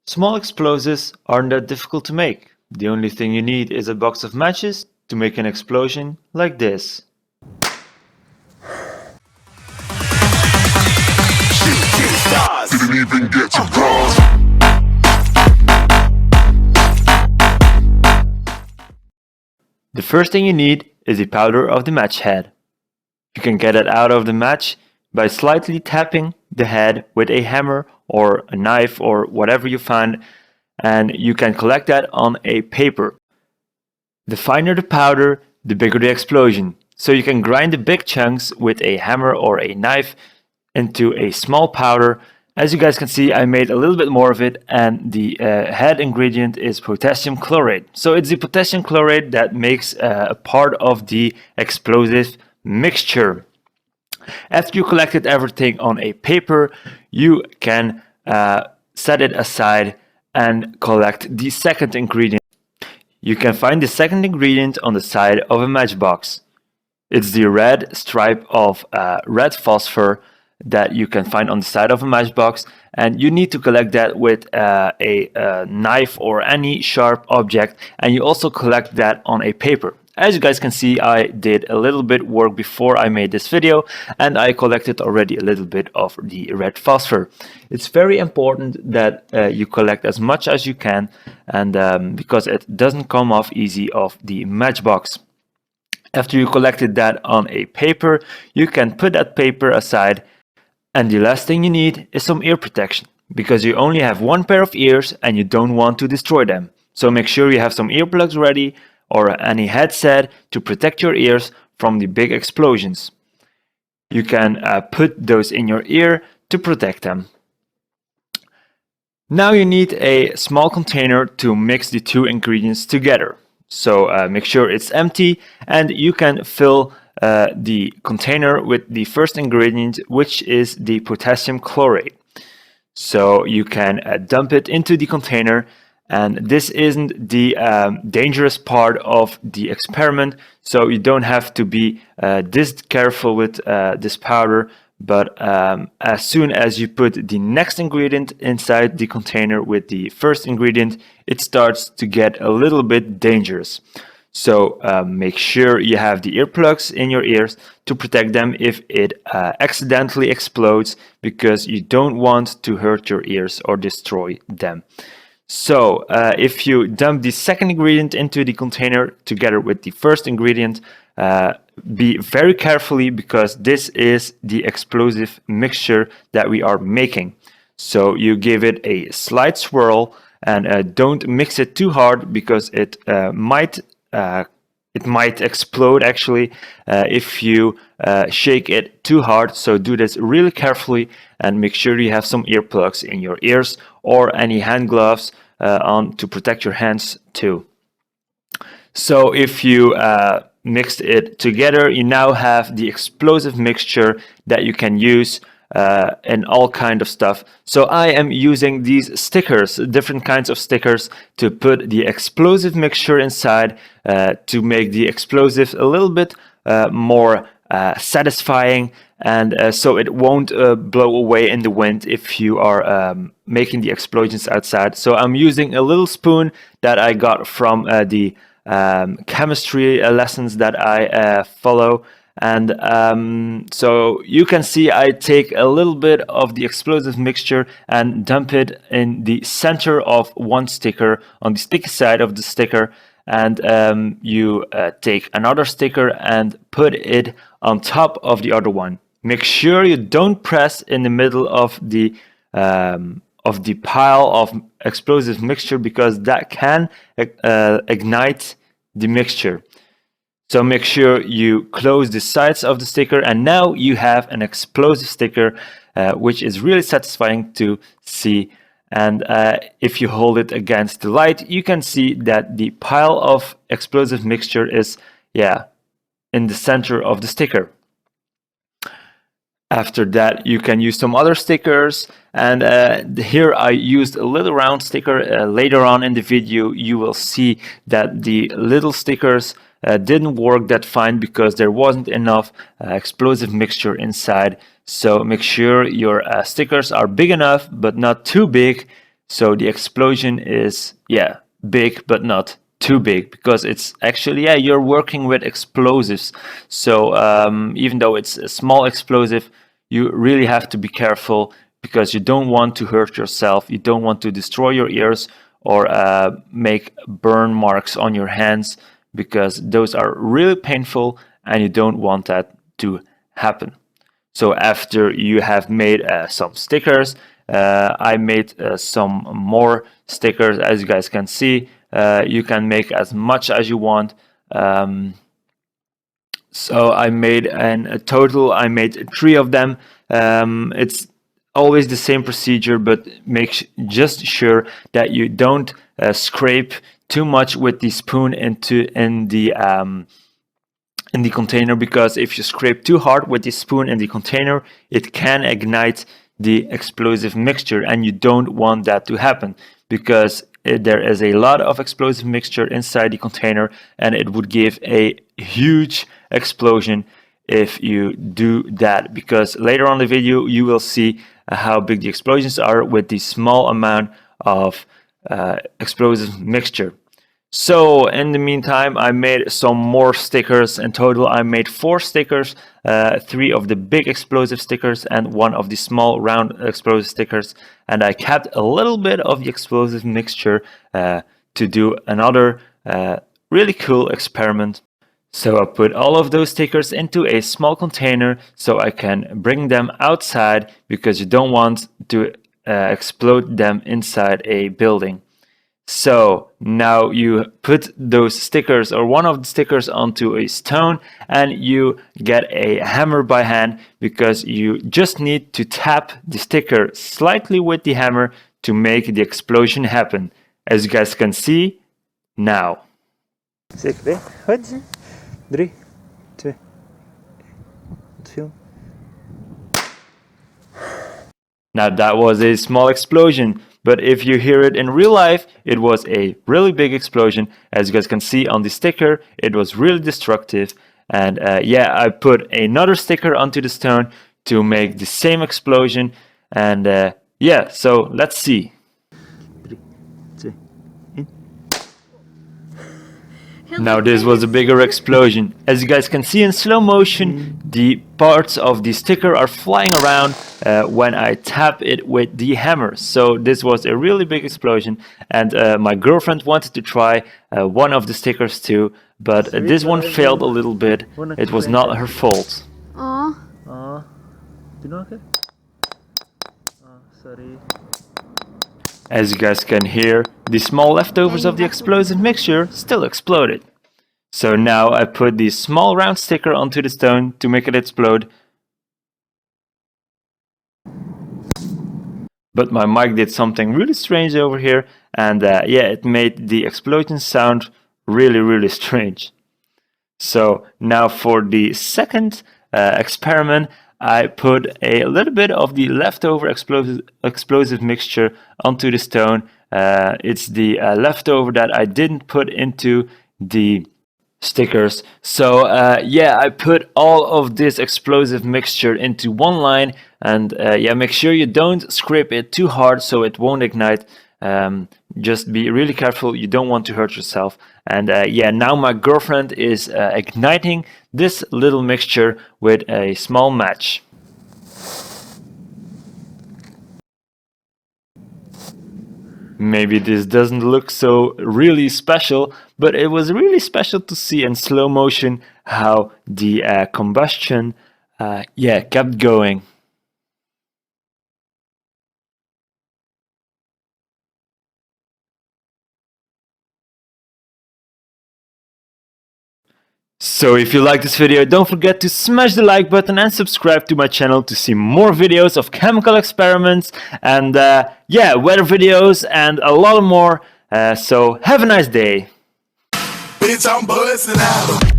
Small explosives aren't that difficult to make. The only thing you need is a box of matches to make an explosion like this. Didn't even get to cross. The first thing you need is the powder of the match head. You can get it out of the match by slightly tapping the head with a hammer or a knife or whatever you find, and you can collect that on a paper. The finer the powder, the bigger the explosion. So you can grind the big chunks with a hammer or a knife into a small powder. As you guys can see, I made a little bit more of it, and the head ingredient is potassium chlorate. So it's the potassium chlorate that makes a part of the explosive mixture. After you collected everything on a paper, you can set it aside and collect the second ingredient. You can find the second ingredient on the side of a matchbox. It's the red stripe of red phosphor that you can find on the side of a matchbox, and you need to collect that with a knife or any sharp object, and you also collect that on a paper. As you guys can see, I did a little bit work before I made this video, and I collected already a little bit of the red phosphor. It's very important that you collect as much as you can, and because it doesn't come off easy off the matchbox. After you collected that on a paper, you can put that paper aside, and the last thing you need is some ear protection, because you only have one pair of ears and you don't want to destroy them. So make sure you have some earplugs ready or any headset to protect your ears from the big explosions. You can put those in your ear to protect them. Now you need a small container to mix the two ingredients together. So make sure it's empty, and you can fill the container with the first ingredient, which is the potassium chlorate. So you can dump it into the container, and this isn't the dangerous part of the experiment, so you don't have to be this careful with this powder. But as soon as you put the next ingredient inside the container with the first ingredient, it starts to get a little bit dangerous. So make sure you have the earplugs in your ears to protect them if it accidentally explodes, because you don't want to hurt your ears or destroy them. So if you dump the second ingredient into the container together with the first ingredient, be very carefully, because this is the explosive mixture that we are making. So you give it a slight swirl, and don't mix it too hard, because it might explode actually if you shake it too hard. So do this really carefully, and make sure you have some earplugs in your ears or any hand gloves on to protect your hands too. So if you mixed it together, you now have the explosive mixture that you can use in all kind of stuff. So I am using these stickers, different kinds of stickers, to put the explosive mixture inside to make the explosive a little bit more satisfying, and so it won't blow away in the wind if you are making the explosions outside. So I'm using a little spoon that I got from the chemistry lessons that I follow, and so you can see I take a little bit of the explosive mixture and dump it in the center of one sticker, on the sticky side of the sticker, and you take another sticker and put it on top of the other one. Make sure you don't press in the middle of the pile of explosive mixture, because that can ignite the mixture. So make sure you close the sides of the sticker, and now you have an explosive sticker, which is really satisfying to see. And if you hold it against the light, you can see that the pile of explosive mixture is, in the center of the sticker. After that, you can use some other stickers, and here I used a little round sticker. Later on in the video, you will see that the little stickers didn't work that fine, because there wasn't enough explosive mixture inside. So make sure your stickers are big enough, but not too big, So the explosion is, yeah, big, but not too big, because it's actually, yeah, you're working with explosives. So even though it's a small explosive, you really have to be careful, because you don't want to hurt yourself, you don't want to destroy your ears or make burn marks on your hands, because those are really painful and you don't want that to happen. So after you have made some stickers, I made some more stickers. As you guys can see, you can make as much as you want. So I made a total, I made 3 of them. It's always the same procedure, but make just sure that you don't scrape too much with the spoon in the container, because if you scrape too hard with the spoon in the container, it can ignite the explosive mixture, and you don't want that to happen, because there is a lot of explosive mixture inside the container, and it would give a huge explosion if you do that, because later on the video you will see how big the explosions are with the small amount of explosive mixture. So in the meantime, I made some more stickers. In total, I made 4 stickers, 3 of the big explosive stickers and 1 of the small round explosive stickers. And I kept a little bit of the explosive mixture to do another really cool experiment. So I put all of those stickers into a small container so I can bring them outside, because you don't want to explode them inside a building. So now you put those stickers, or one of the stickers, onto a stone, and you get a hammer by hand, because you just need to tap the sticker slightly with the hammer to make the explosion happen, as you guys can see now. Zeker, 3, 2, 1. Now that was a small explosion, but if you hear it in real life, it was a really big explosion. As you guys can see on the sticker, it was really destructive. And yeah, I put another sticker onto the stone to make the same explosion. And yeah, so let's see. 3, 2, 1. Now this was a bigger explosion. As you guys can see in slow motion, the parts of the sticker are flying around when I tap it with the hammer. So this was a really big explosion, and my girlfriend wanted to try one of the stickers too, but this one failed a little bit. It was not her fault. Aww. Do you know okay? Sorry. As you guys can hear, the small leftovers of the explosive mixture still exploded. So now I put the small round sticker onto the stone to make it explode. But my mic did something really strange over here, and yeah, it made the explosion sound really strange. So now for the second experiment, I put a little bit of the leftover explosive mixture onto the stone. It's the leftover that I didn't put into the stickers. So yeah, I put all of this explosive mixture into one line, and yeah, make sure you don't scrape it too hard so it won't ignite. Just be really careful, you don't want to hurt yourself. And yeah, now my girlfriend is igniting this little mixture with a small match. Maybe this doesn't look so really special, but it was really special to see in slow motion how the combustion yeah, kept going. So if you like this video, don't forget to smash the like button and subscribe to my channel to see more videos of chemical experiments and yeah, weather videos and a lot more. So have a nice day. Bitch, I'm buzzing out.